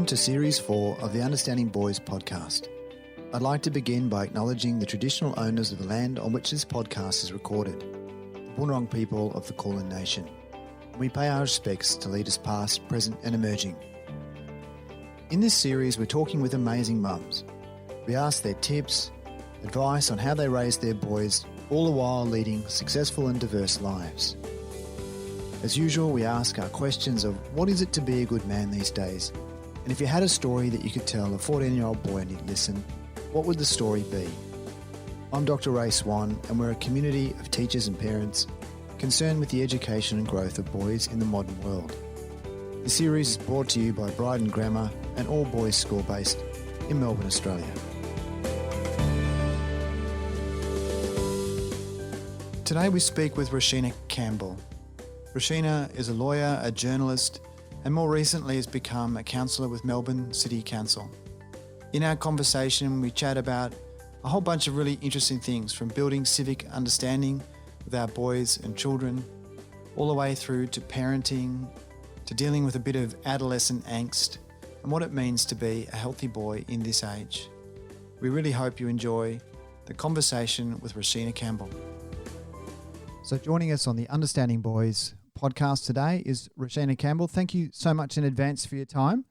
Welcome to Series 4 of the Understanding Boys podcast. I'd like to begin by acknowledging the traditional owners of the land on which this podcast is recorded, the Boonwurrung people of the Kulin Nation. We pay our respects to leaders past, present and emerging. In this series, we're talking with amazing mums. We ask their tips, advice on how they raise their boys, all the while leading successful and diverse lives. As usual, we ask our questions of what is it to be a good man these days? And if you had a story that you could tell a 14-year-old boy and he'd listen, what would the story be? I'm Dr. Ray Swan, and we're a community of teachers and parents concerned with the education and growth of boys in the modern world. The series is brought to you by Bryden Grammar, an all-boys school based in Melbourne, Australia. Today we speak with Roshena Campbell. Roshena is a lawyer, a journalist, and more recently has become a councillor with Melbourne City Council. In our conversation, we chat about a whole bunch of really interesting things, from building civic understanding with our boys and children, all the way through to parenting, to dealing with a bit of adolescent angst, and what it means to be a healthy boy in this age. We really hope you enjoy the conversation with Roshena Campbell. So joining us on the Understanding Boys podcast today is Roshena Campbell. Thank you so much in advance for your time.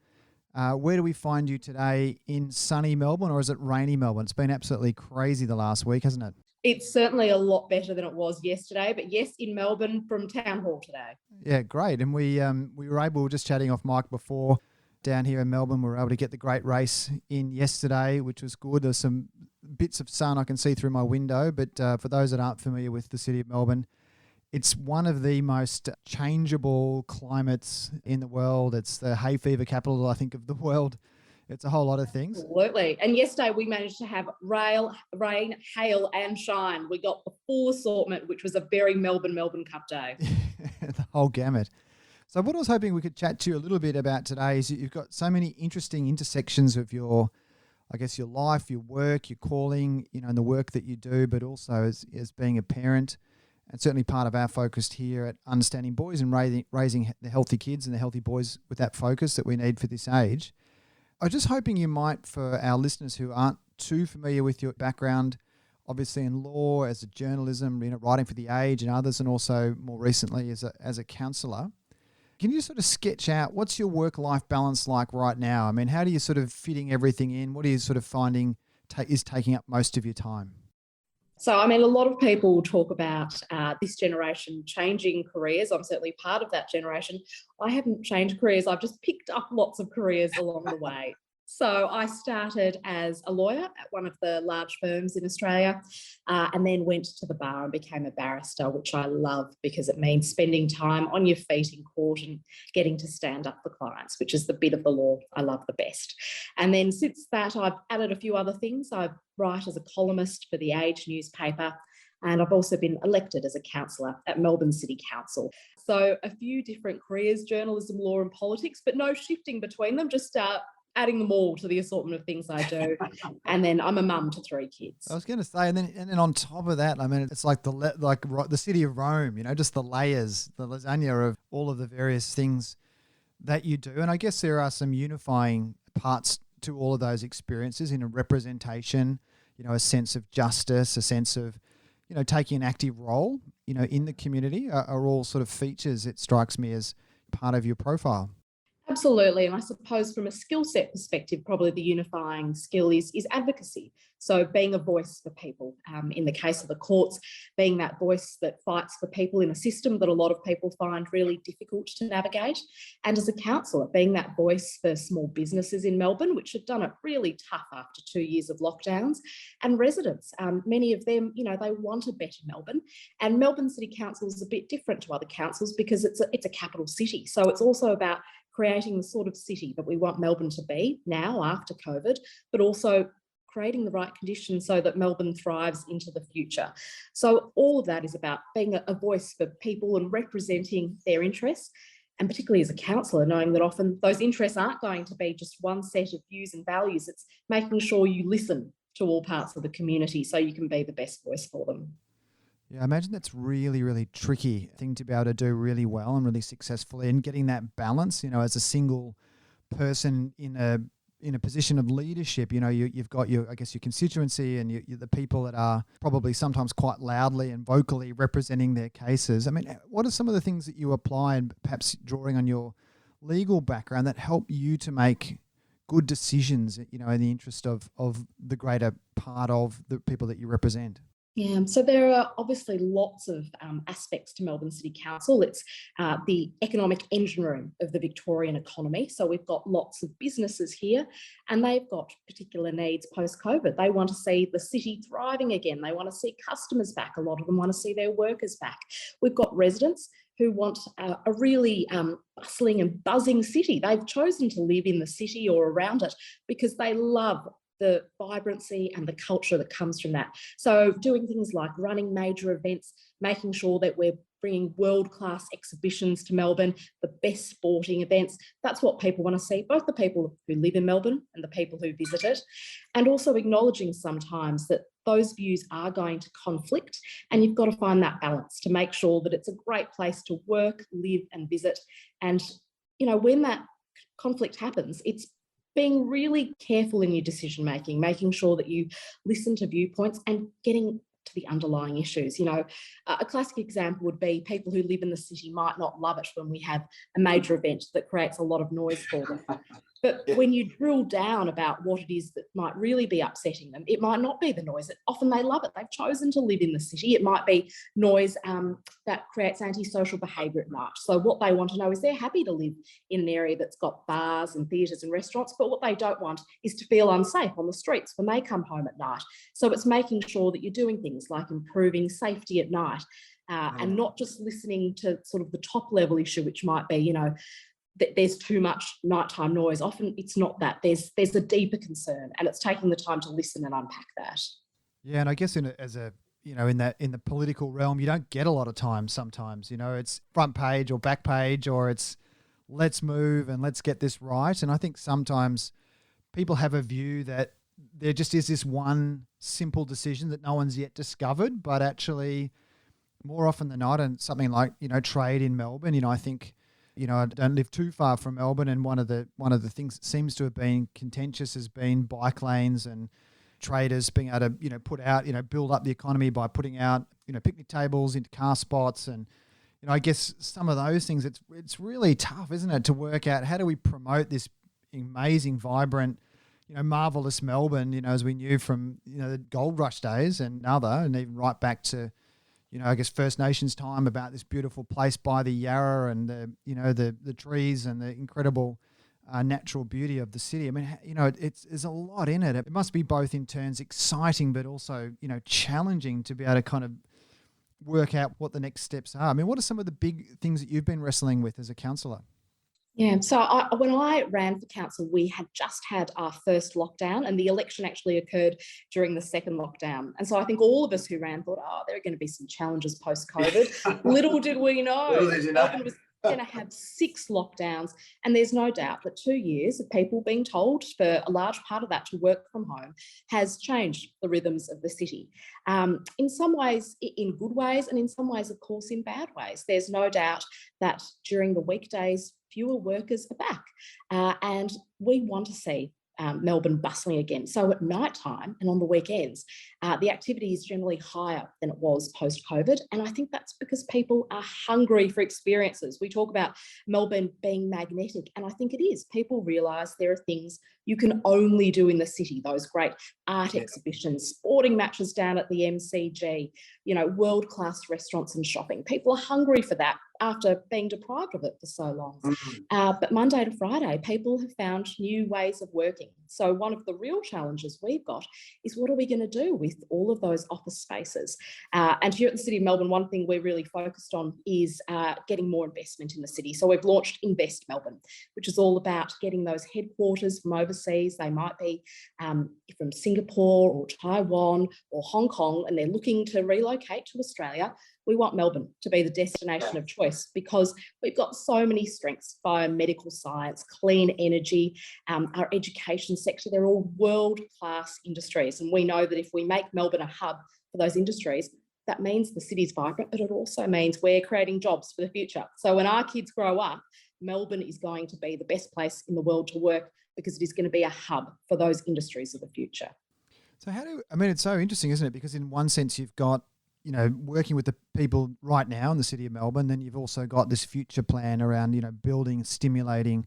Where do we find you today? In sunny Melbourne, or is it rainy Melbourne? It's been absolutely crazy the last week, hasn't it? It's certainly a lot better than it was yesterday, but yes, in Melbourne from Town Hall today. Yeah, great. And we were just chatting off mic before, down here in Melbourne. We were able to get the great race in yesterday, which was good. There's some bits of sun I can see through my window, but for those that aren't familiar with the city of Melbourne, it's one of the most changeable climates in the world. It's the hay fever capital, I think, of the world. It's a whole lot of things. Absolutely. And yesterday we managed to have rain, hail and shine. We got the full assortment, which was a very Melbourne Cup day. The whole gamut. So what I was hoping we could chat to you a little bit about today is you've got so many interesting intersections of your life, your work, your calling, and the work that you do, but also as being a parent. And certainly part of our focus here at Understanding Boys and raising the healthy kids and the healthy boys with that focus that we need for this age. I was just hoping you might, for our listeners who aren't too familiar with your background, obviously in law, as a journalism, writing for The Age and others, and also more recently as a counsellor, can you sort of sketch out what's your work-life balance like right now? I mean, how do you sort of fitting everything in? What are you sort of finding is taking up most of your time? So, a lot of people talk about this generation changing careers. I'm certainly part of that generation. I haven't changed careers. I've just picked up lots of careers along the way. So I started as a lawyer at one of the large firms in Australia, and then went to the bar and became a barrister, which I love because it means spending time on your feet in court and getting to stand up for clients, which is the bit of the law I love the best. And then since that, I've added a few other things. I write as a columnist for The Age newspaper, and I've also been elected as a councillor at Melbourne City Council. So a few different careers, journalism, law and politics, but no shifting between them, just adding them all to the assortment of things I do. And then I'm a mum to 3 kids. I was going to say, and then on top of that, it's like the city of Rome, just the layers, the lasagna of all of the various things that you do. And I guess there are some unifying parts to all of those experiences in a representation, a sense of justice, a sense of, taking an active role, in the community are all sort of features, it strikes me, as part of your profile. Absolutely. And I suppose from a skill set perspective, probably the unifying skill is advocacy. So being a voice for people, in the case of the courts, being that voice that fights for people in a system that a lot of people find really difficult to navigate. And as a councillor, being that voice for small businesses in Melbourne, which have done it really tough after 2 years of lockdowns, and residents. Many of them, they want a better Melbourne. And Melbourne City Council is a bit different to other councils because it's a capital city. So it's also about creating the sort of city that we want Melbourne to be now after COVID, but also creating the right conditions so that Melbourne thrives into the future. So all of that is about being a voice for people and representing their interests, and particularly as a councillor, knowing that often those interests aren't going to be just one set of views and values. It's making sure you listen to all parts of the community so you can be the best voice for them. Yeah, I imagine that's really, really tricky thing to be able to do really well and really successfully, and getting that balance, as a single person in a position of leadership, you've got your constituency and the people that are probably sometimes quite loudly and vocally representing their cases. I mean, what are some of the things that you apply, and perhaps drawing on your legal background, that help you to make good decisions, in the interest of the greater part of the people that you represent? Yeah, so there are obviously lots of aspects to Melbourne City Council. It's the economic engine room of the Victorian economy. So we've got lots of businesses here, and they've got particular needs post-COVID. They want to see the city thriving again. They want to see customers back. A lot of them want to see their workers back. We've got residents who want a really bustling and buzzing city. They've chosen to live in the city or around it because they love the vibrancy and the culture that comes from that. So doing things like running major events, making sure that we're bringing world-class exhibitions to Melbourne, the best sporting events. That's what people want to see, both the people who live in Melbourne and the people who visit it, and also acknowledging sometimes that those views are going to conflict, and you've got to find that balance to make sure that it's a great place to work, live and visit. And, when that conflict happens, it's being really careful in your decision making, making sure that you listen to viewpoints and getting to the underlying issues. A classic example would be people who live in the city might not love it when we have a major event that creates a lot of noise for them. But when you drill down about what it is that might really be upsetting them, it might not be the noise. Often they love it. They've chosen to live in the city. It might be noise that creates antisocial behaviour at night. So what they want to know is they're happy to live in an area that's got bars and theatres and restaurants, but what they don't want is to feel unsafe on the streets when they come home at night. So it's making sure that you're doing things like improving safety at night and not just listening to sort of the top level issue, which might be, there's too much nighttime noise. Often it's not that. There's a deeper concern, and it's taking the time to listen and unpack that. Yeah, and I guess in the political realm, you don't get a lot of time sometimes. It's front page or back page, or it's let's move and let's get this right. And I think sometimes people have a view that there just is this one simple decision that no one's yet discovered, but actually more often than not, and something like, trade in Melbourne, I think, I don't live too far from Melbourne, and one of the things that seems to have been contentious has been bike lanes and traders being able to, put out, build up the economy by putting out, picnic tables into car spots. And, I guess some of those things, it's really tough, isn't it, to work out how do we promote this amazing, vibrant, marvelous Melbourne, as we knew from, the gold rush days and even right back to, First Nations time, about this beautiful place by the Yarra and the trees and the incredible natural beauty of the city. I mean, there's a lot in it. It must be both in turns exciting, but also, challenging to be able to kind of work out what the next steps are. I mean, what are some of the big things that you've been wrestling with as a councillor? Yeah, so when I ran for council, we had just had our first lockdown, and the election actually occurred during the second lockdown. And so I think all of us who ran thought, there are going to be some challenges post-COVID. Little did we know. Melbourne was going to have 6 lockdowns, and there's no doubt that 2 years of people being told for a large part of that to work from home has changed the rhythms of the city. In some ways, in good ways, and in some ways, of course, in bad ways. There's no doubt that during the weekdays, fewer workers are back, and we want to see Melbourne bustling again. So at night time and on the weekends, the activity is generally higher than it was post-COVID. And I think that's because people are hungry for experiences. We talk about Melbourne being magnetic, and I think it is. People realise there are things you can only do in the city, those great art exhibitions, sporting matches down at the MCG, world-class restaurants and shopping. People are hungry for that after being deprived of it for so long. But Monday to Friday, people have found new ways of working. So one of the real challenges we've got is what are we going to do with all of those office spaces? And here at the City of Melbourne, one thing we're really focused on is getting more investment in the city. So we've launched Invest Melbourne, which is all about getting those headquarters from overseas. They might be from Singapore or Taiwan or Hong Kong, and they're looking to relocate to Australia. We want Melbourne to be the destination of choice because we've got so many strengths: biomedical science, clean energy, our education sector. They're all world-class industries. And we know that if we make Melbourne a hub for those industries, that means the city's vibrant, but it also means we're creating jobs for the future. So when our kids grow up, Melbourne is going to be the best place in the world to work because it is going to be a hub for those industries of the future. So it's so interesting, isn't it? Because in one sense you've got, working with the people right now in the city of Melbourne, then you've also got this future plan around, building, stimulating,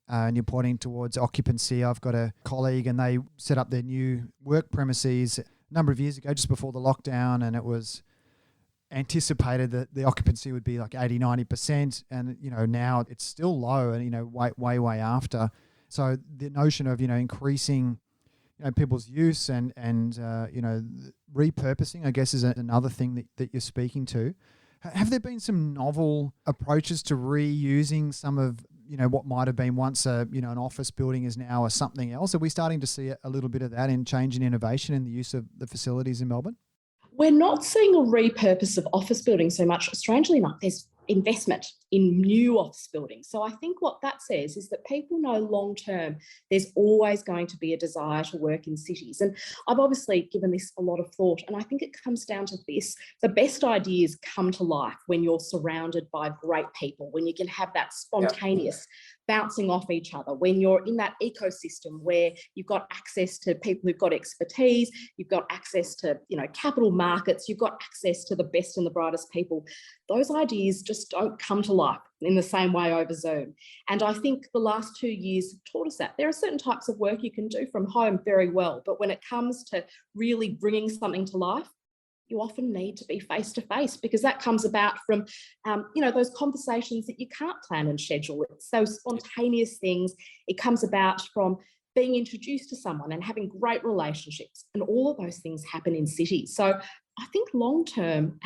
and you're pointing towards occupancy. I've got a colleague and they set up their new work premises a number of years ago, just before the lockdown, and it was anticipated that the occupancy would be like 80, 90%. And, now it's still low and, way after. So the notion of, increasing people's use and repurposing, I guess, is another thing that you're speaking to. Have there been some novel approaches to reusing some of, what might have been once an office building is now a something else? Are we starting to see a little bit of that in change and innovation in the use of the facilities in Melbourne? We're not seeing a repurpose of office buildings so much. Strangely enough, there's investment in new office buildings. So I think what that says is that people know long term there's always going to be a desire to work in cities. And I've obviously given this a lot of thought, and I think it comes down to this: the best ideas come to life when you're surrounded by great people, when you can have that spontaneous bouncing off each other, when you're in that ecosystem where you've got access to people who've got expertise, you've got access to capital markets, you've got access to the best and the brightest people. Those ideas just don't come to life in the same way over Zoom. And I think the last 2 years have taught us that. There are certain types of work you can do from home very well, but when it comes to really bringing something to life, you often need to be face-to-face, because that comes about from, those conversations that you can't plan and schedule. It's those spontaneous things. It comes about from being introduced to someone and having great relationships, and all of those things happen in cities. So I think long-term,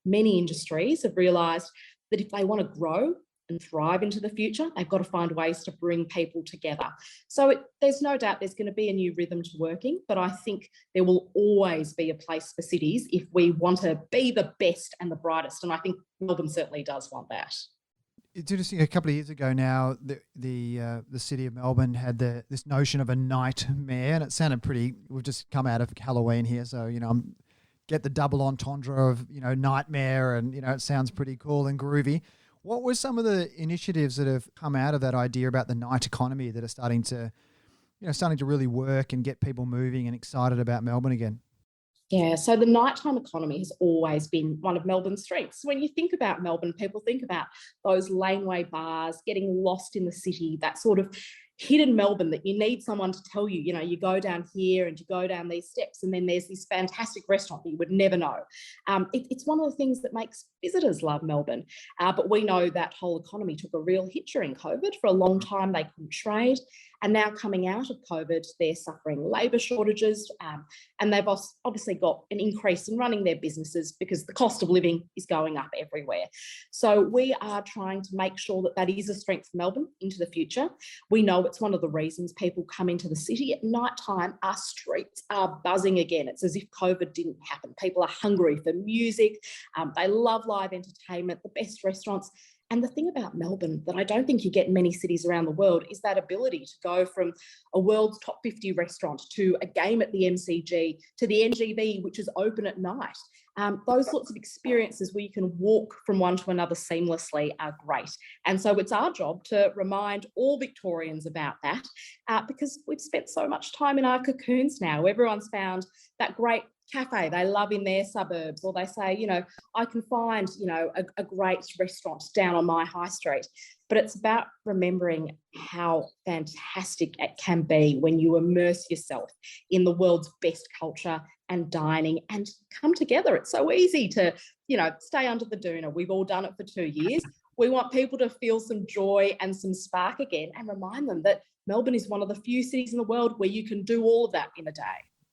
many industries have realised that if they want to grow and thrive into the future, they've got to find ways to bring people together. So there's no doubt there's going to be a new rhythm to working, but I think there will always be a place for cities if we want to be the best and the brightest. And I think Melbourne certainly does want that. It's interesting. A couple of years ago now, the city of Melbourne had this notion of a nightmare, and it sounded pretty. We've just come out of Halloween here, so get the double entendre of nightmare, and it sounds pretty cool and groovy. What were some of the initiatives that have come out of that idea about the night economy that are starting to really work and get people moving and excited about Melbourne again? Yeah, so the nighttime economy has always been one of Melbourne's strengths. When you think about Melbourne, people think about those laneway bars, getting lost in the city, that sort of hidden Melbourne that you need someone to tell you, you go down here and you go down these steps and then there's this fantastic restaurant that you would never know. It's one of the things that makes visitors love Melbourne. But we know that whole economy took a real hit during COVID. For a long time, they couldn't trade. And now coming out of COVID, they're suffering labour shortages, and they've obviously got an increase in running their businesses because the cost of living is going up everywhere. So we are trying to make sure that that is a strength for Melbourne into the future. We know it's one of the reasons people come into the city. At night time, our streets are buzzing again. It's as if COVID didn't happen. People are hungry for music. They love live entertainment, the best restaurants. And the thing about Melbourne that I don't think you get in many cities around the world is that ability to go from a world's top 50 restaurant to a game at the MCG to the NGV, which is open at night. Those sorts of experiences where you can walk from one to another seamlessly are great. And so it's our job to remind all Victorians about that, because we've spent so much time in our cocoons now. Everyone's found that great cafe they love in their suburbs, or they say, I can find, a great restaurant down on my high street. But it's about remembering how fantastic it can be when you immerse yourself in the world's best culture and dining and come together. It's so easy to, stay under the doona. We've all done it for 2 years. We want people to feel some joy and some spark again, and remind them that Melbourne is one of the few cities in the world where you can do all of that in a day.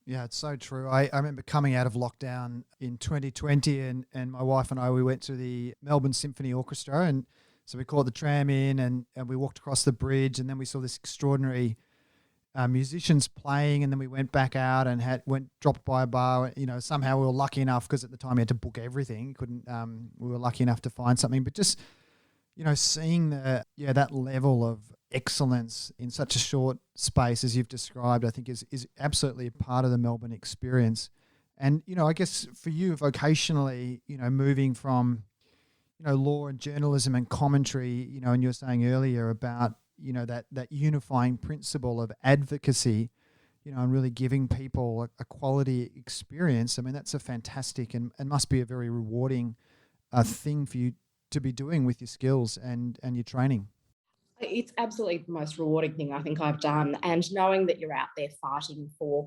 Yeah, it's so true. I remember coming out of lockdown in 2020 and my wife and I, we went to the Melbourne Symphony Orchestra, and so we caught the tram in and we walked across the bridge, and then we saw this extraordinary musicians playing, and then we went back out and dropped by a bar. Somehow we were lucky enough, because at the time we had to book everything. We were lucky enough to find something, but just seeing that level of excellence in such a short space as you've described, I think is absolutely a part of the Melbourne experience. And I guess for you vocationally, moving from law and journalism and commentary, and you were saying earlier about, that unifying principle of advocacy, and really giving people a quality experience. I mean, that's a fantastic and must be a very rewarding thing for you to be doing with your skills and your training. It's absolutely the most rewarding thing I think I've done. And knowing that you're out there fighting for,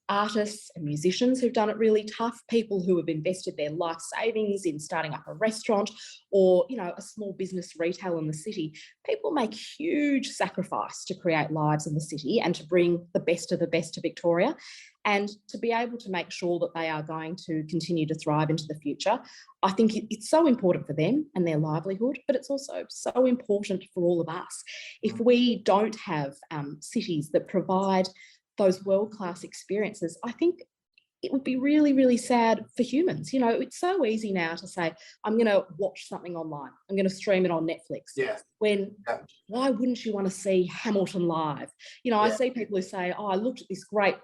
artists and musicians who've done it really tough, people who have invested their life savings in starting up a restaurant or, a small business retail in the city. People make huge sacrifice to create lives in the city and to bring the best of the best to Victoria. And to be able to make sure that they are going to continue to thrive into the future, I think it's so important for them and their livelihood, but it's also so important for all of us. If we don't have cities that provide those world-class experiences, I think it would be really, really sad for humans. It's so easy now to say, I'm going to watch something online. I'm going to stream it on Netflix. Yeah. Why wouldn't you want to see Hamilton live? I see people who say, I looked at this great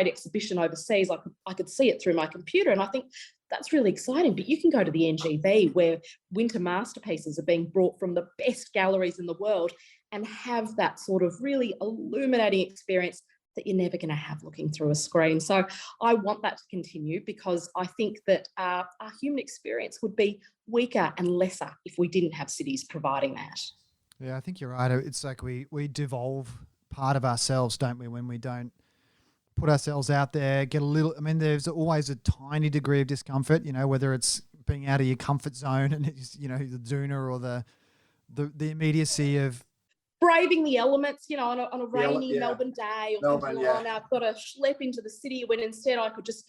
exhibition overseas. I could see it through my computer. And I think that's really exciting. But you can go to the NGV where winter masterpieces are being brought from the best galleries in the world and have that sort of really illuminating experience that you're never going to have looking through a screen. So I want that to continue because I think that our human experience would be weaker and lesser if we didn't have cities providing that. Yeah, I think you're right. It's like we devolve part of ourselves, don't we, when we don't put ourselves out there, there's always a tiny degree of discomfort, whether it's being out of your comfort zone and it's, the doona or the immediacy of braving the elements, on a rainy Melbourne day or something like that. I've got to schlep into the city when instead I could just,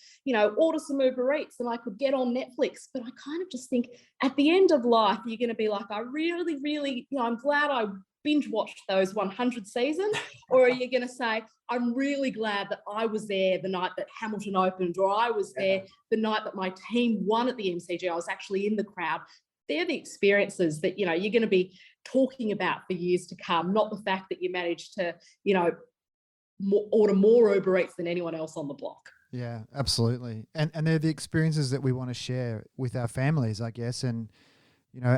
order some Uber Eats and I could get on Netflix. But I kind of just think at the end of life, you're going to be like, I really, really, I'm glad I binge watched those 100 seasons. Or are you going to say, I'm really glad that I was there the night that Hamilton opened, or I was there the night that my team won at the MCG. I was actually in the crowd. They're the experiences that, you're going to be talking about for years to come, not the fact that you managed to, order more Uber Eats than anyone else on the block. Yeah, absolutely. And they're the experiences that we want to share with our families, I guess, and,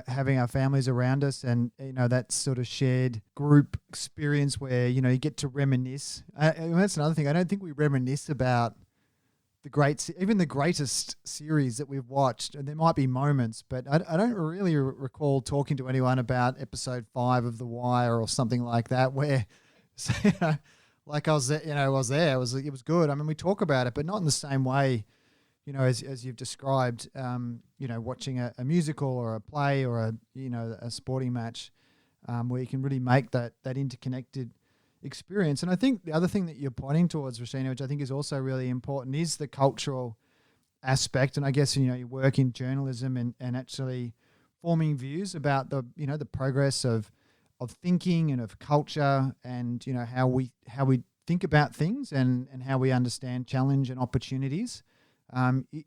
having our families around us and, that sort of shared group experience where, you get to reminisce. That's another thing. I don't think we reminisce about even the greatest series that we've watched, and there might be moments, but I don't really recall talking to anyone about episode 5 of The Wire or something like that, where, like I was there, it was good. I mean, we talk about it, but not in the same way, as you've described, watching a musical or a play or a sporting match, where you can really make that interconnected experience. And I think the other thing that you're pointing towards, Roshena, which I think is also really important, is the cultural aspect. And I guess, you work in journalism and actually forming views about the progress of thinking and of culture and, how we think about things and how we understand challenge and opportunities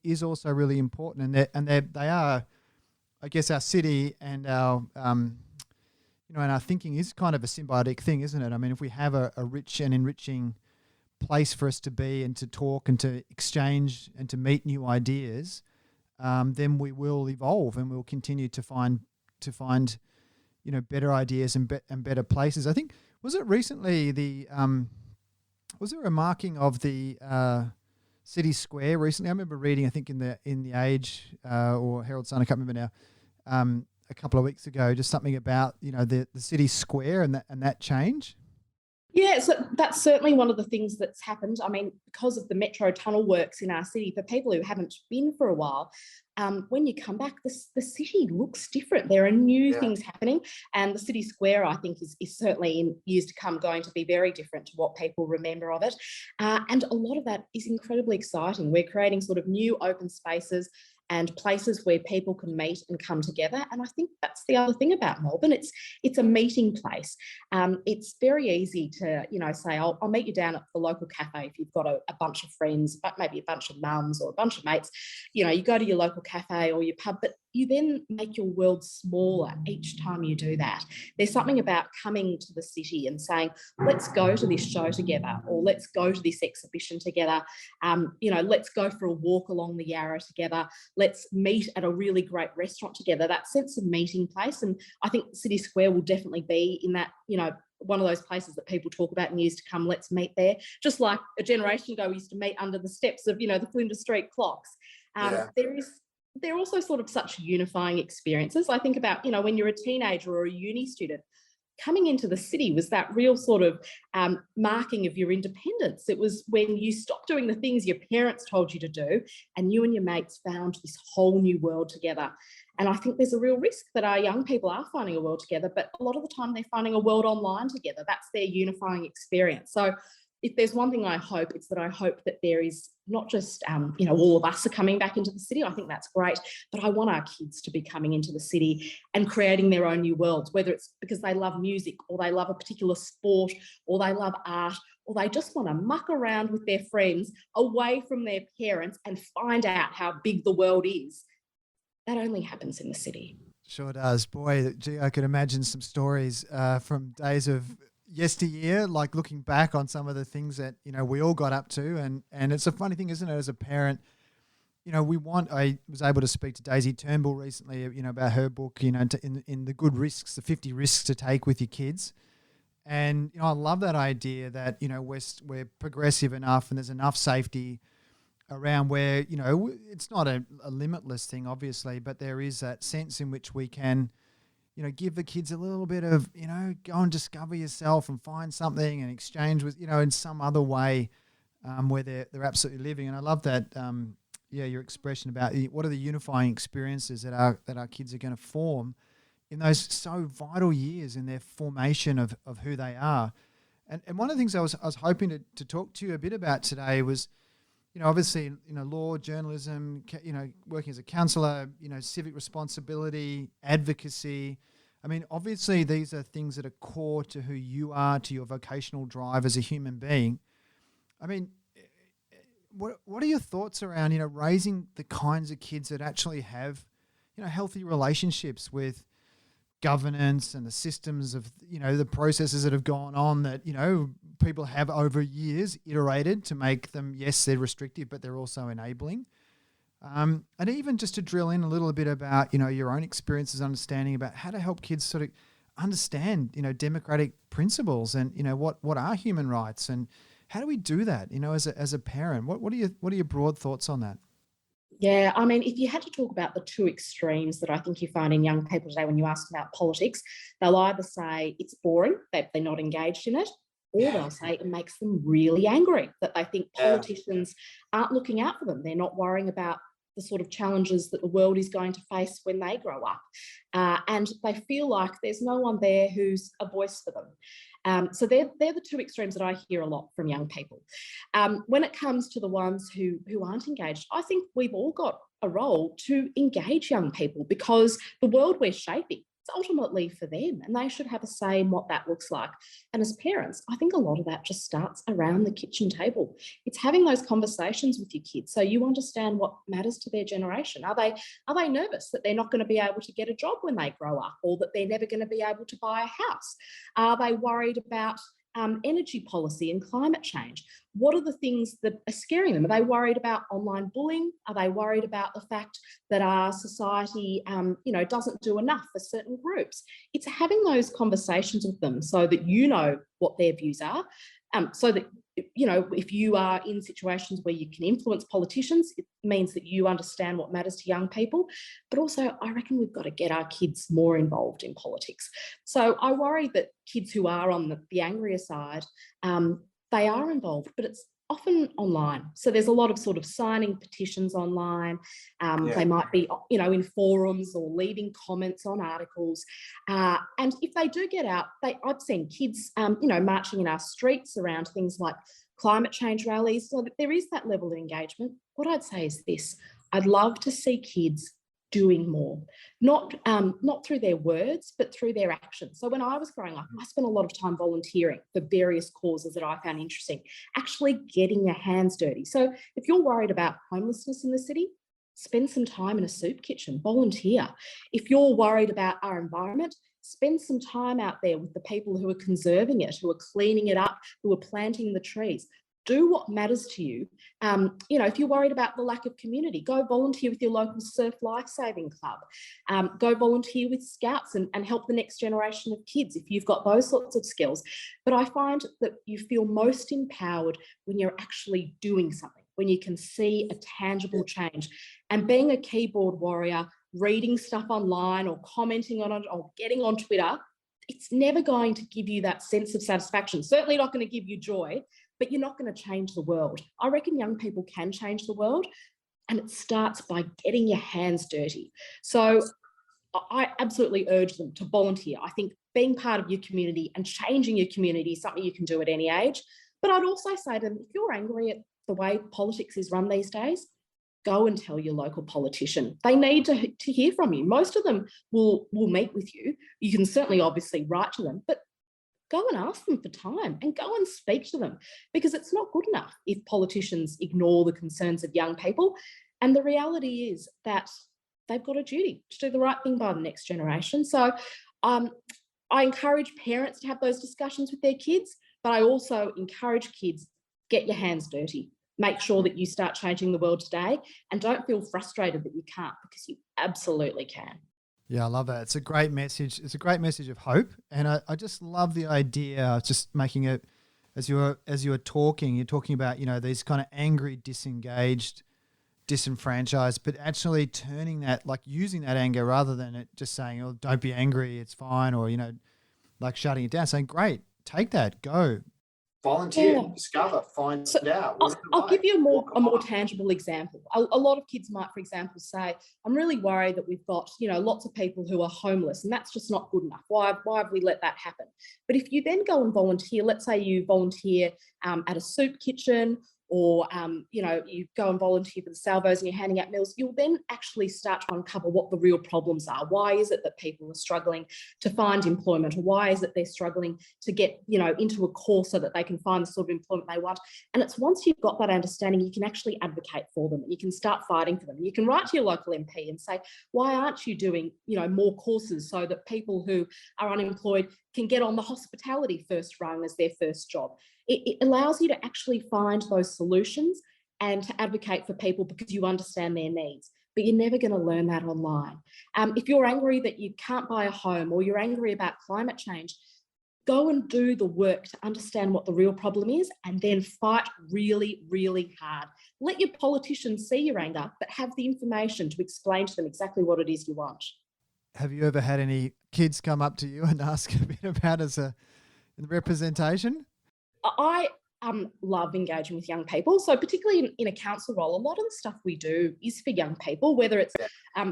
is also really important. And they are, I guess, our city and our, and our thinking is kind of a symbiotic thing, isn't it? I mean, if we have a rich and enriching place for us to be and to talk and to exchange and to meet new ideas, then we will evolve and we'll continue to find better ideas and better places. I think, was it recently was there a marking of the City Square recently? I remember reading, I think in the Age or Herald Sun, I can't remember now, a couple of weeks ago, just something about, the City Square and that change. Yeah, so that's certainly one of the things that's happened. I mean, because of the metro tunnel works in our city, for people who haven't been for a while, when you come back, the city looks different. There are new things happening, and the City Square, I think, is certainly in years to come going to be very different to what people remember of it. And a lot of that is incredibly exciting. We're creating sort of new open spaces and places where people can meet and come together. And I think that's the other thing about Melbourne. It's a meeting place. It's very easy to, say, I'll meet you down at the local cafe if you've got a bunch of friends, but maybe a bunch of mums or a bunch of mates. You go to your local cafe or your pub, but you then make your world smaller each time you do that. There's something about coming to the city and saying, let's go to this show together, or let's go to this exhibition together. Let's go for a walk along the Yarra together. Let's meet at a really great restaurant together. That sense of meeting place. And I think City Square will definitely be in that, one of those places that people talk about in years to come. Let's meet there. Just like a generation ago, we used to meet under the steps of, the Flinders Street clocks. They're also sort of such unifying experiences. I think about, when you're a teenager or a uni student, coming into the city was that real sort of marking of your independence. It was when you stopped doing the things your parents told you to do, and you and your mates found this whole new world together. And I think there's a real risk that our young people are finding a world together, but a lot of the time they're finding a world online together. That's their unifying experience. So if there's one thing I hope, it's that I hope that there is not just, all of us are coming back into the city. I think that's great, but I want our kids to be coming into the city and creating their own new worlds, whether it's because they love music or they love a particular sport or they love art or they just want to muck around with their friends away from their parents and find out how big the world is. That only happens in the city. Sure does. Boy, gee, I could imagine some stories from days of yesteryear, like looking back on some of the things that, we all got up to. And it's a funny thing, isn't it, as a parent, I was able to speak to Daisy Turnbull recently, about her book, in the good risks, the 50 risks to take with your kids. And, I love that idea that, we're progressive enough and there's enough safety around where, it's not a limitless thing, obviously, but there is that sense in which we can, give the kids a little bit of, go and discover yourself and find something and exchange with, in some other way where they're absolutely living. And I love that, your expression about what are the unifying experiences that our kids are going to form in those so vital years in their formation of who they are. And one of the things I was hoping to talk to you a bit about today was, obviously, law, journalism, working as a counsellor, civic responsibility, advocacy. I mean, obviously, these are things that are core to who you are, to your vocational drive as a human being. I mean, what are your thoughts around, raising the kinds of kids that actually have, healthy relationships with governance and the systems of, the processes that have gone on that, people have over years iterated to make them, yes, they're restrictive, but they're also enabling. And even just to drill in a little bit about, your own experiences, understanding about how to help kids sort of understand, democratic principles and, what are human rights and how do we do that, as a parent? What are your broad thoughts on that? Yeah, I mean, if you had to talk about the two extremes that I think you find in young people today when you ask about politics, they'll either say it's boring, that they're not engaged in it, or they'll say it makes them really angry, that they think politicians aren't looking out for them. They're not worrying about the sort of challenges that the world is going to face when they grow up. And they feel like there's no one there who's a voice for them. So they're the two extremes that I hear a lot from young people. When it comes to the ones who aren't engaged, I think we've all got a role to engage young people because the world we're shaping, it's ultimately for them and they should have a say in what that looks like. And as parents, I think a lot of that just starts around the kitchen table. It's having those conversations with your kids so you understand what matters to their generation. Are they nervous that they're not going to be able to get a job when they grow up or that they're never going to be able to buy a house? Are they worried about energy policy and climate change? What are the things that are scaring them? Are they worried about online bullying? Are they worried about the fact that our society, doesn't do enough for certain groups? It's having those conversations with them so that you know what their views are, so that, if you are in situations where you can influence politicians, it means that you understand what matters to young people. But also, I reckon we've got to get our kids more involved in politics. So I worry that kids who are on the angrier side, they are involved, but it's often online. So there's a lot of sort of signing petitions online. They might be, in forums or leaving comments on articles. And if they do get out, I've seen kids, marching in our streets around things like climate change rallies. So that there is that level of engagement. What I'd say is this: I'd love to see kids doing more, not through their words, but through their actions. So when I was growing up, I spent a lot of time volunteering for various causes that I found interesting, actually getting your hands dirty. So if you're worried about homelessness in the city, spend some time in a soup kitchen, volunteer. If you're worried about our environment, spend some time out there with the people who are conserving it, who are cleaning it up, who are planting the trees. Do what matters to you. If you're worried about the lack of community, go volunteer with your local surf lifesaving club. Go volunteer with Scouts and help the next generation of kids if you've got those sorts of skills. But I find that you feel most empowered when you're actually doing something, when you can see a tangible change. And being a keyboard warrior, reading stuff online or commenting on it or getting on Twitter, it's never going to give you that sense of satisfaction. Certainly not going to give you joy, but you're not going to change the world. I reckon young people can change the world, and it starts by getting your hands dirty. So I absolutely urge them to volunteer. I think being part of your community and changing your community is something you can do at any age. But I'd also say to them, if you're angry at the way politics is run these days, go and tell your local politician. They need to hear from you. Most of them will meet with you. You can certainly obviously write to them, but go and ask them for time and go and speak to them, because it's not good enough if politicians ignore the concerns of young people. And the reality is that they've got a duty to do the right thing by the next generation. So I encourage parents to have those discussions with their kids, but I also encourage kids, get your hands dirty. Make sure that you start changing the world today, and don't feel frustrated that you can't, because you absolutely can. Yeah, I love that. It's a great message. It's a great message of hope. And I just love the idea of just making it, as you were talking, you're talking about, these kind of angry, disengaged, disenfranchised, but actually turning that, like using that anger rather than it just saying, oh, don't be angry, it's fine, or, like shutting it down, saying, great, take that, go. Volunteer, discover, find out. I'll give you a more tangible example. A lot of kids might, for example, say, I'm really worried that we've got, lots of people who are homeless, and that's just not good enough. Why have we let that happen? But if you then go and volunteer, let's say you volunteer at a soup kitchen, or you go and volunteer for the salvos and you're handing out meals, you'll then actually start to uncover what the real problems are. Why is it that people are struggling to find employment? Or why is it they're struggling to get, into a course so that they can find the sort of employment they want? And it's once you've got that understanding, you can actually advocate for them. You can start fighting for them. You can write to your local MP and say, why aren't you doing, more courses so that people who are unemployed can get on the hospitality first rung as their first job? It allows you to actually find those solutions and to advocate for people because you understand their needs. But you're never going to learn that online. If you're angry that you can't buy a home, or you're angry about climate change, go and do the work to understand what the real problem is, and then fight really, really hard. Let your politicians see your anger, but have the information to explain to them exactly what it is you want. Have you ever had any kids come up to you and ask a bit about representation? I love engaging with young people. So particularly in a council role, a lot of the stuff we do is for young people, whether it's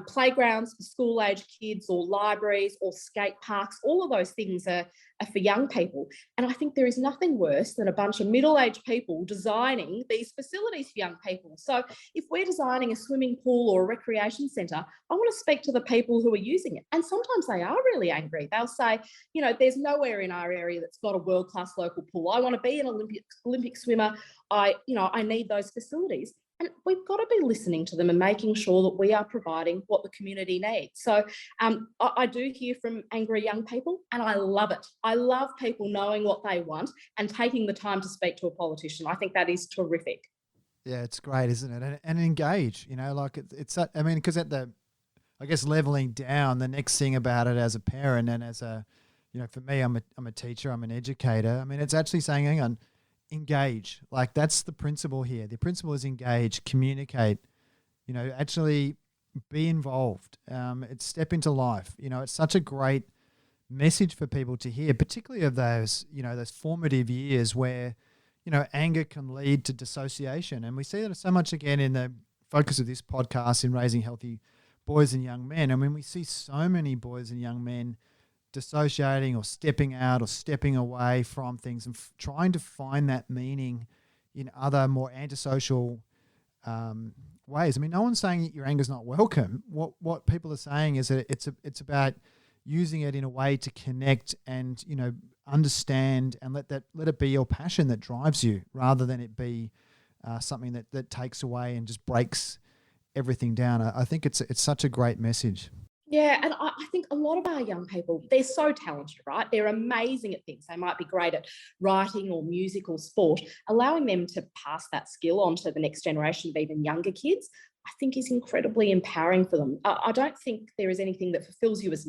playgrounds for school-age kids, or libraries, or skate parks. All of those things are for young people. And I think there is nothing worse than a bunch of middle-aged people designing these facilities for young people. So if we're designing a swimming pool or a recreation centre, I want to speak to the people who are using it. And sometimes they are really angry. They'll say, there's nowhere in our area that's got a world-class local pool. I want to be an Olympic swimmer. I need those facilities. And we've got to be listening to them and making sure that we are providing what the community needs. So I do hear from angry young people, and I love it. I love people knowing what they want and taking the time to speak to a politician. I think that is terrific. Yeah, it's great, isn't it? And engage, because at the, I guess, leveling down, the next thing about it as a parent and as a, for me, I'm a teacher, I'm an educator. It's actually saying, hang on, engage. Like, that's the principle here. The principle is engage, communicate, actually be involved. It's step into life. It's such a great message for people to hear, particularly of those, those formative years where, anger can lead to dissociation. And we see that so much again in the focus of this podcast in raising healthy boys and young men. We see so many boys and young men dissociating or stepping out or stepping away from things and trying to find that meaning in other more antisocial ways. No one's saying that your anger is not welcome. What people are saying is that it's about using it in a way to connect and understand, and let it be your passion that drives you, rather than it be something that takes away and just breaks everything down. I think it's such a great message. Yeah, and I think a lot of our young people, they're so talented, right? They're amazing at things. They might be great at writing or music or sport. Allowing them to pass that skill on to the next generation of even younger kids, I think is incredibly empowering for them. I don't think there is anything that fulfills you as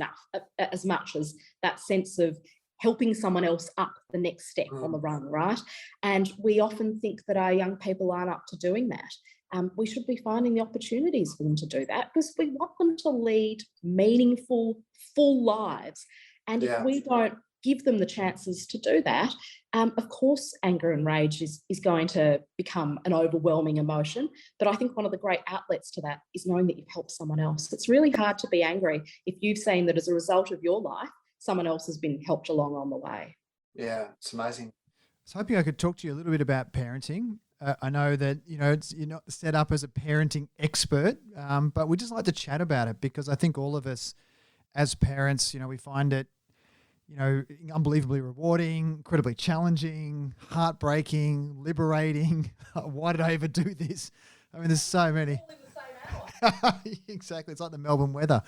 much as that sense of helping someone else up the next step on the run, right? And we often think that our young people aren't up to doing that. We should be finding the opportunities for them to do that because we want them to lead meaningful, full lives. And if we don't give them the chances to do that, of course, anger and rage is going to become an overwhelming emotion. But I think one of the great outlets to that is knowing that you've helped someone else. It's really hard to be angry if you've seen that as a result of your life, someone else has been helped along on the way. Yeah, it's amazing. I was hoping I could talk to you a little bit about parenting. I know that, you're not set up as a parenting expert, but we just like to chat about it because I think all of us as parents, we find it, unbelievably rewarding, incredibly challenging, heartbreaking, liberating. Why did I ever do this? I mean, there's so many. All in the same hour. Exactly. It's like the Melbourne weather.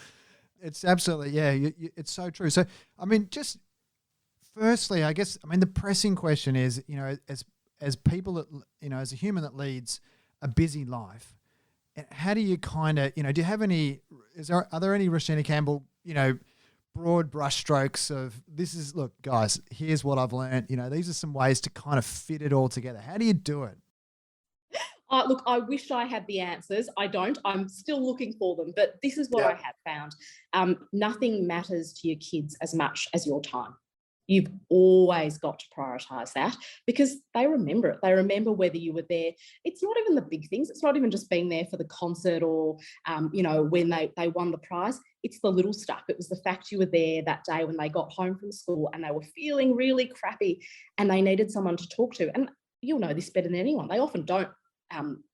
It's absolutely, it's so true. So, just firstly, the pressing question is, as people that, as a human that leads a busy life, how do you kind of, do you have any, are there any Roshena Campbell, broad brushstrokes of look, guys, here's what I've learned, these are some ways to kind of fit it all together. How do you do it? Look, I wish I had the answers. I don't. I'm still looking for them, but this is what I have found. Nothing matters to your kids as much as your time. You've always got to prioritise that because they remember it. They remember whether you were there. It's not even the big things. It's not even just being there for the concert or, when they won the prize. It's the little stuff. It was the fact you were there that day when they got home from school and they were feeling really crappy and they needed someone to talk to. And you'll know this better than anyone. They often don't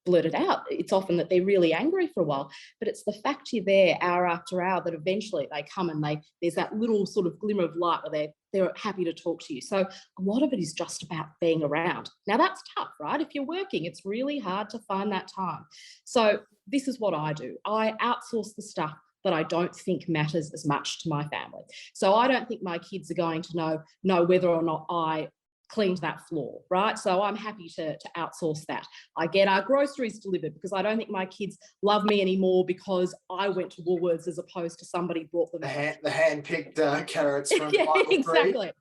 blurt it out. It's often that they're really angry for a while, but it's the fact you're there hour after hour that eventually they come and there's that little sort of glimmer of light where they're happy to talk to you. So a lot of it is just about being around. Now that's tough, right? If you're working, it's really hard to find that time. So this is what I do. I outsource the stuff that I don't think matters as much to my family. So I don't think my kids are going to know whether or not I cleaned that floor, right? So I'm happy to outsource that. I get our groceries delivered because I don't think my kids love me anymore because I went to Woolworths as opposed to somebody brought them. The hand-picked carrots from yeah, exactly.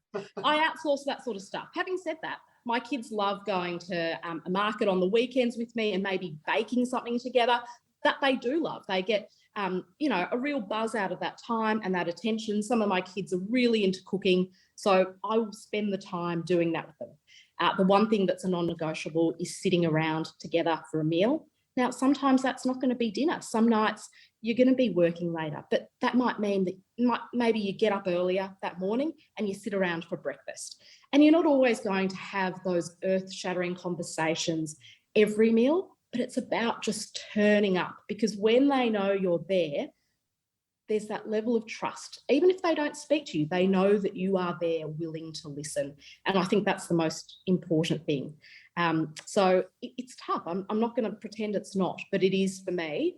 I outsource that sort of stuff. Having said that, my kids love going to a market on the weekends with me and maybe baking something together. That they do love. They get a real buzz out of that time and that attention. Some of my kids are really into cooking, so I will spend the time doing that with them. The one thing that's a non-negotiable is sitting around together for a meal. Now, sometimes that's not going to be dinner. Some nights you're going to be working later, but that might mean that maybe you get up earlier that morning and you sit around for breakfast. And you're not always going to have those earth-shattering conversations every meal, but it's about just turning up because when they know you're there, there's that level of trust. Even if they don't speak to you, they know that you are there willing to listen. And I think that's the most important thing. So it's tough. I'm not going to pretend it's not, but it is for me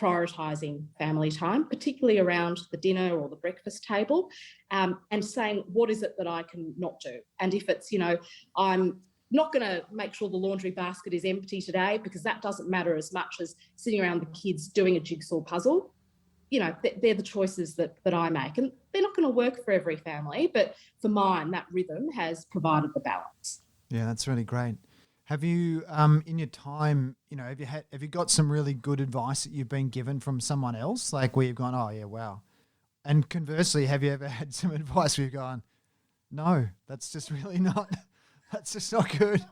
prioritising family time, particularly around the dinner or the breakfast table, and saying, what is it that I can not do? And if it's, I'm not going to make sure the laundry basket is empty today because that doesn't matter as much as sitting around the kids doing a jigsaw puzzle. They're the choices that I make, and they're not going to work for every family, but for mine, that rhythm has provided the balance. Yeah, that's really great. Have you, in your time, have you got some really good advice that you've been given from someone else, like where you've gone, oh yeah, wow. And conversely, have you ever had some advice where you've gone, no, that's just really not, that's just not good?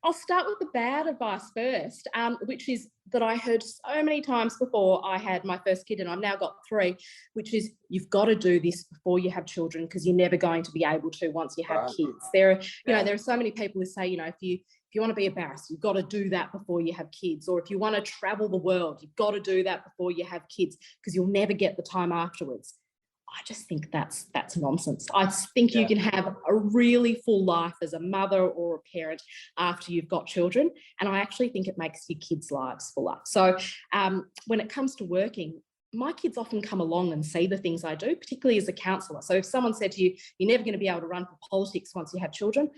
I'll start with the bad advice first, which is that I heard so many times before I had my first kid, and I've now got 3, which is you've got to do this before you have children because you're never going to be able to once you have kids. There are so many people who say, if you want to be a barrister, you've got to do that before you have kids. Or if you want to travel the world, you've got to do that before you have kids because you'll never get the time afterwards. I just think that's nonsense. I think you can have a really full life as a mother or a parent after you've got children, and I actually think it makes your kids' lives fuller. So when it comes to working, my kids often come along and see the things I do, particularly as a counsellor. So if someone said to you, you're never going to be able to run for politics once you have children,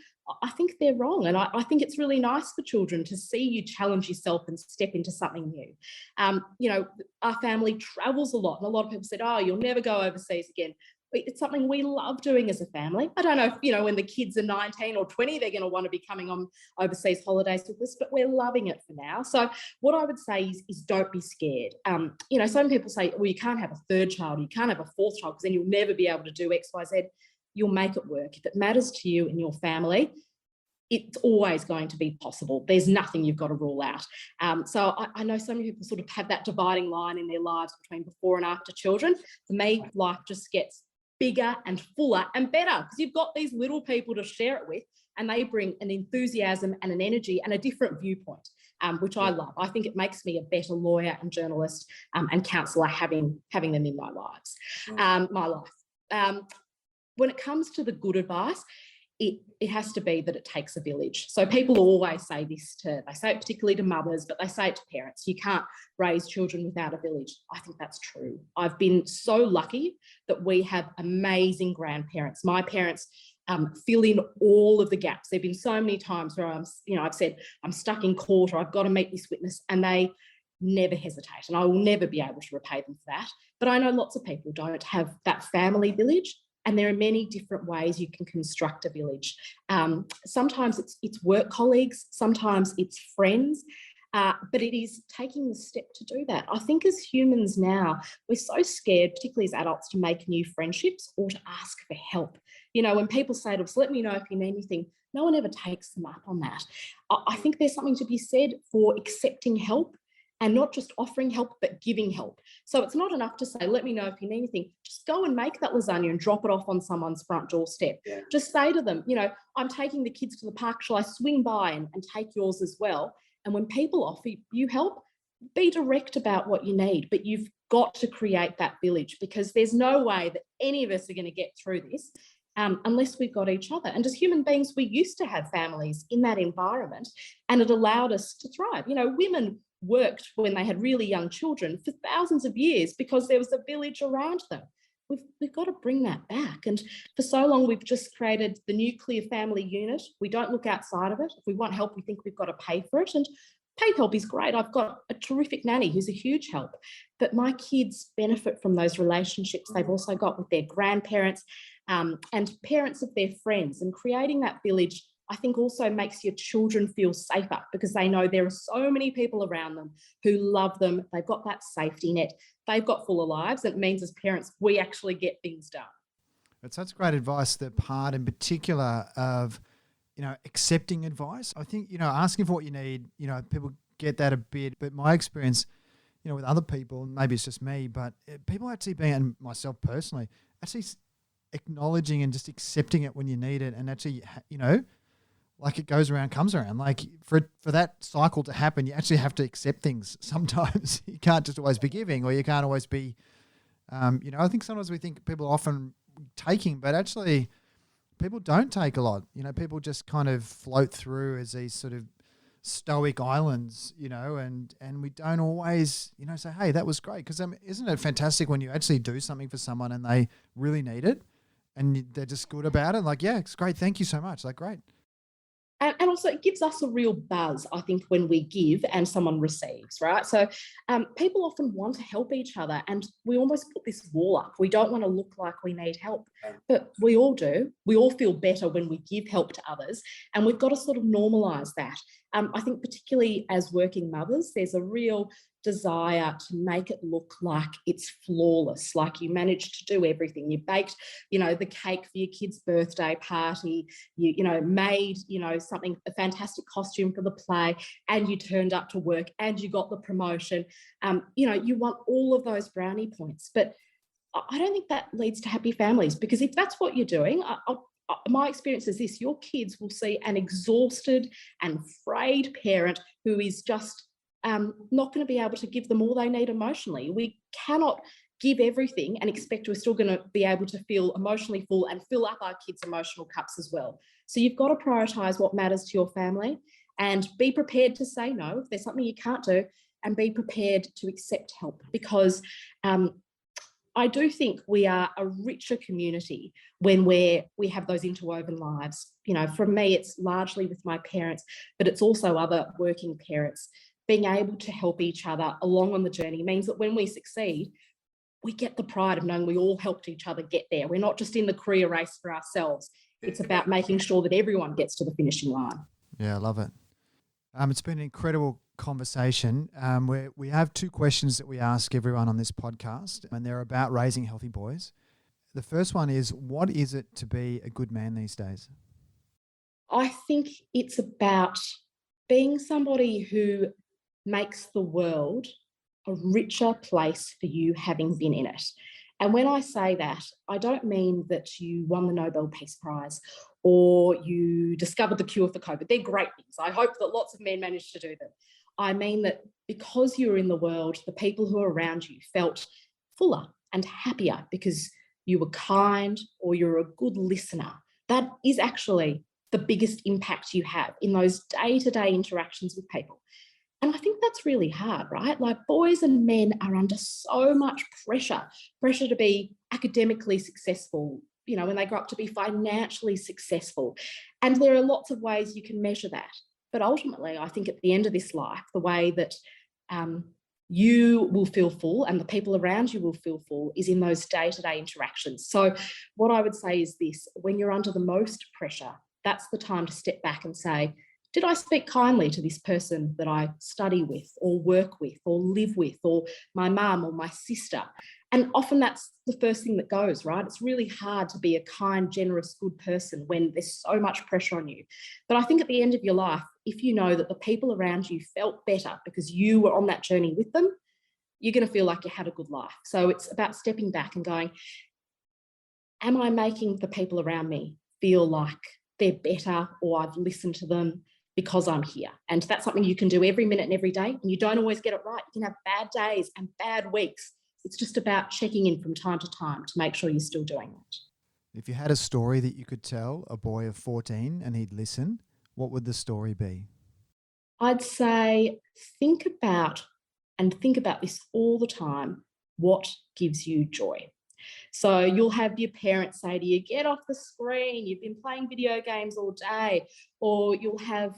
I think they're wrong. And I think it's really nice for children to see you challenge yourself and step into something new. You know, our family travels a lot, and a lot of people said, oh, you'll never go overseas again. It's something we love doing as a family. I don't know if, you know, when the kids are 19 or 20, they're going to want to be coming on overseas holidays with us, but we're loving it for now. So what I would say is don't be scared. You know, some people say, well, you can't have a third child, you can't have a fourth child because then you'll never be able to do X, Y, Z. You'll make it work. If it matters to you and your family, it's always going to be possible. There's nothing you've got to rule out. So I know some people sort of have that dividing line in their lives between before and after children. For me, life just gets bigger and fuller and better because you've got these little people to share it with, and they bring an enthusiasm and an energy and a different viewpoint, which I love. I think it makes me a better lawyer and journalist and counsellor having them in my life. When it comes to the good advice, it has to be that it takes a village. So people always say this they say it particularly to mothers, but they say it to parents. You can't raise children without a village. I think that's true. I've been so lucky that we have amazing grandparents. My parents fill in all of the gaps. There've been so many times where I've said, I'm stuck in court or I've got to meet this witness, and they never hesitate, and I will never be able to repay them for that. But I know lots of people don't have that family village. And there are many different ways you can construct a village. Sometimes it's work colleagues, sometimes it's friends, but it is taking the step to do that. I think as humans now, we're so scared, particularly as adults, to make new friendships or to ask for help. You know, when people say to us, let me know if you need anything, no one ever takes them up on that. I think there's something to be said for accepting help, and not just offering help, but giving help. So it's not enough to say, let me know if you need anything. Just go and make that lasagna and drop it off on someone's front doorstep. Yeah. Just say to them, you know, I'm taking the kids to the park. Shall I swing by and take yours as well? And when people offer you help, be direct about what you need, but you've got to create that village, because there's no way that any of us are going to get through this unless we've got each other. And as human beings, we used to have families in that environment, and it allowed us to thrive. You know, women worked when they had really young children for thousands of years because there was a village around them. We've got to bring that back. And for so long, we've just created the nuclear family unit. We don't look outside of it. If we want help, we think we've got to pay for it. And paid help is great. I've got a terrific nanny who's a huge help. But my kids benefit from those relationships they've also got with their grandparents and parents of their friends. And creating that village, I think, also makes your children feel safer, because they know there are so many people around them who love them. They've got that safety net. They've got fuller lives. It means as parents, we actually get things done. It's such great advice, the part in particular of, you know, accepting advice. I think, you know, asking for what you need, you know, people get that a bit, but my experience, you know, with other people, maybe it's just me, but people actually being, and myself personally, actually acknowledging and just accepting it when you need it, and actually, you know, like it goes around, comes around. Like for that cycle to happen, you actually have to accept things sometimes. You can't just always be giving, or you can't always be, you know, I think sometimes we think people are often taking, but actually people don't take a lot. You know, people just kind of float through as these sort of stoic islands, you know, and we don't always, you know, say, hey, that was great. Because isn't it fantastic when you actually do something for someone and they really need it and they're just good about it? Like, yeah, it's great. Thank you so much. Like, great. And also it gives us a real buzz, I think, when we give and someone receives, right? So people often want to help each other, and we almost put this wall up. We don't want to look like we need help, but we all do. We all feel better when we give help to others, and we've got to sort of normalise that. I think particularly as working mothers, there's a real desire to make it look like it's flawless, like you managed to do everything. You baked, you know, the cake for your kid's birthday party, you know, made, you know, something, a fantastic costume for the play, and you turned up to work and you got the promotion. You know, you want all of those brownie points, but I don't think that leads to happy families, because if that's what you're doing, my experience is this: your kids will see an exhausted and frayed parent who is just not going to be able to give them all they need emotionally. We cannot give everything and expect we're still going to be able to feel emotionally full and fill up our kids' emotional cups as well. So you've got to prioritise what matters to your family and be prepared to say no if there's something you can't do, and be prepared to accept help, because I do think we are a richer community when we have those interwoven lives. You know, for me, it's largely with my parents, but it's also other working parents. Being able to help each other along on the journey means that when we succeed, we get the pride of knowing we all helped each other get there. We're not just in the career race for ourselves. It's about making sure that everyone gets to the finishing line. Yeah, I love it. It's been an incredible conversation. We have 2 questions that we ask everyone on this podcast, and they're about raising healthy boys. The first one is, what is it to be a good man these days? I think it's about being somebody who makes the world a richer place for you having been in it. And when I say that, I don't mean that you won the Nobel Peace Prize or you discovered the cure for COVID. They're great things. I hope that lots of men manage to do them. I mean that because you were in the world, the people who are around you felt fuller and happier because you were kind or you're a good listener. That is actually the biggest impact you have in those day-to-day interactions with people. And I think that's really hard, right? Like, boys and men are under so much pressure to be academically successful, you know, when they grow up, to be financially successful. And there are lots of ways you can measure that. But ultimately, I think at the end of this life, the way that you will feel full and the people around you will feel full is in those day-to-day interactions. So what I would say is this: when you're under the most pressure, that's the time to step back and say, did I speak kindly to this person that I study with or work with or live with, or my mum or my sister? And often that's the first thing that goes, right? It's really hard to be a kind, generous, good person when there's so much pressure on you. But I think at the end of your life, if you know that the people around you felt better because you were on that journey with them, you're going to feel like you had a good life. So it's about stepping back and going, am I making the people around me feel like they're better, or I've listened to them because I'm here? And that's something you can do every minute and every day. And you don't always get it right. You can have bad days and bad weeks. It's just about checking in from time to time to make sure you're still doing that. If you had a story that you could tell a boy of 14 and he'd listen, what would the story be? I'd say think about this all the time. What gives you joy? So you'll have your parents say to you, get off the screen, you've been playing video games all day. Or you'll have,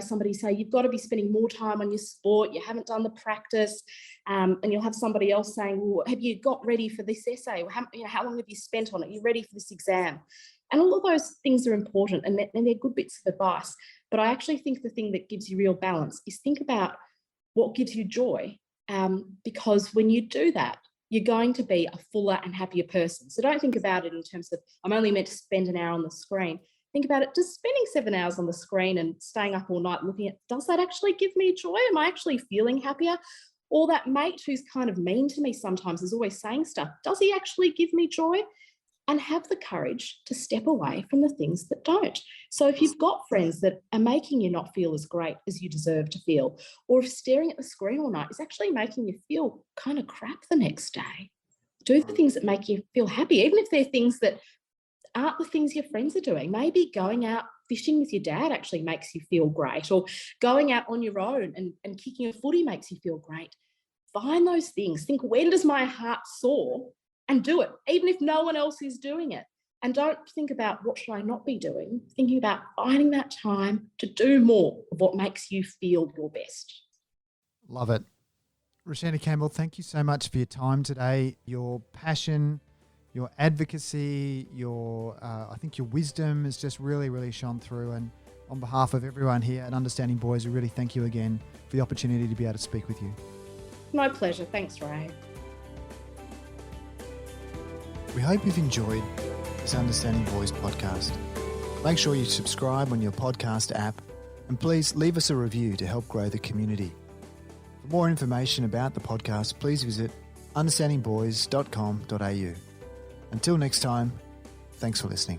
somebody say, you've got to be spending more time on your sport, you haven't done the practice. And you'll have somebody else saying, well, have you got ready for this essay? Or how long have you spent on it? Are you ready for this exam? And all of those things are important, and they're good bits of advice. But I actually think the thing that gives you real balance is think about what gives you joy, because when you do that, you're going to be a fuller and happier person. So don't think about it in terms of, I'm only meant to spend an hour on the screen. Think about it, just spending 7 hours on the screen and staying up all night looking at, does that actually give me joy? Am I actually feeling happier? Or that mate who's kind of mean to me sometimes is always saying stuff, does he actually give me joy? And have the courage to step away from the things that don't. So if you've got friends that are making you not feel as great as you deserve to feel, or if staring at the screen all night is actually making you feel kind of crap the next day, do the things that make you feel happy, even if they're things that aren't the things your friends are doing. Maybe going out fishing with your dad actually makes you feel great, or going out on your own and kicking a footy makes you feel great. Find those things. Think, when does my heart soar? And do it, even if no one else is doing it. And don't think about, what should I not be doing? Thinking about finding that time to do more of what makes you feel your best. Love it. Roshena Campbell, thank you so much for your time today. Your passion, your advocacy, I think your wisdom has just really, really shone through. And on behalf of everyone here at Understanding Boys, we really thank you again for the opportunity to be able to speak with you. My pleasure. Thanks, Ray. We hope you've enjoyed this Understanding Boys podcast. Make sure you subscribe on your podcast app, and please leave us a review to help grow the community. For more information about the podcast, please visit understandingboys.com.au. Until next time, thanks for listening.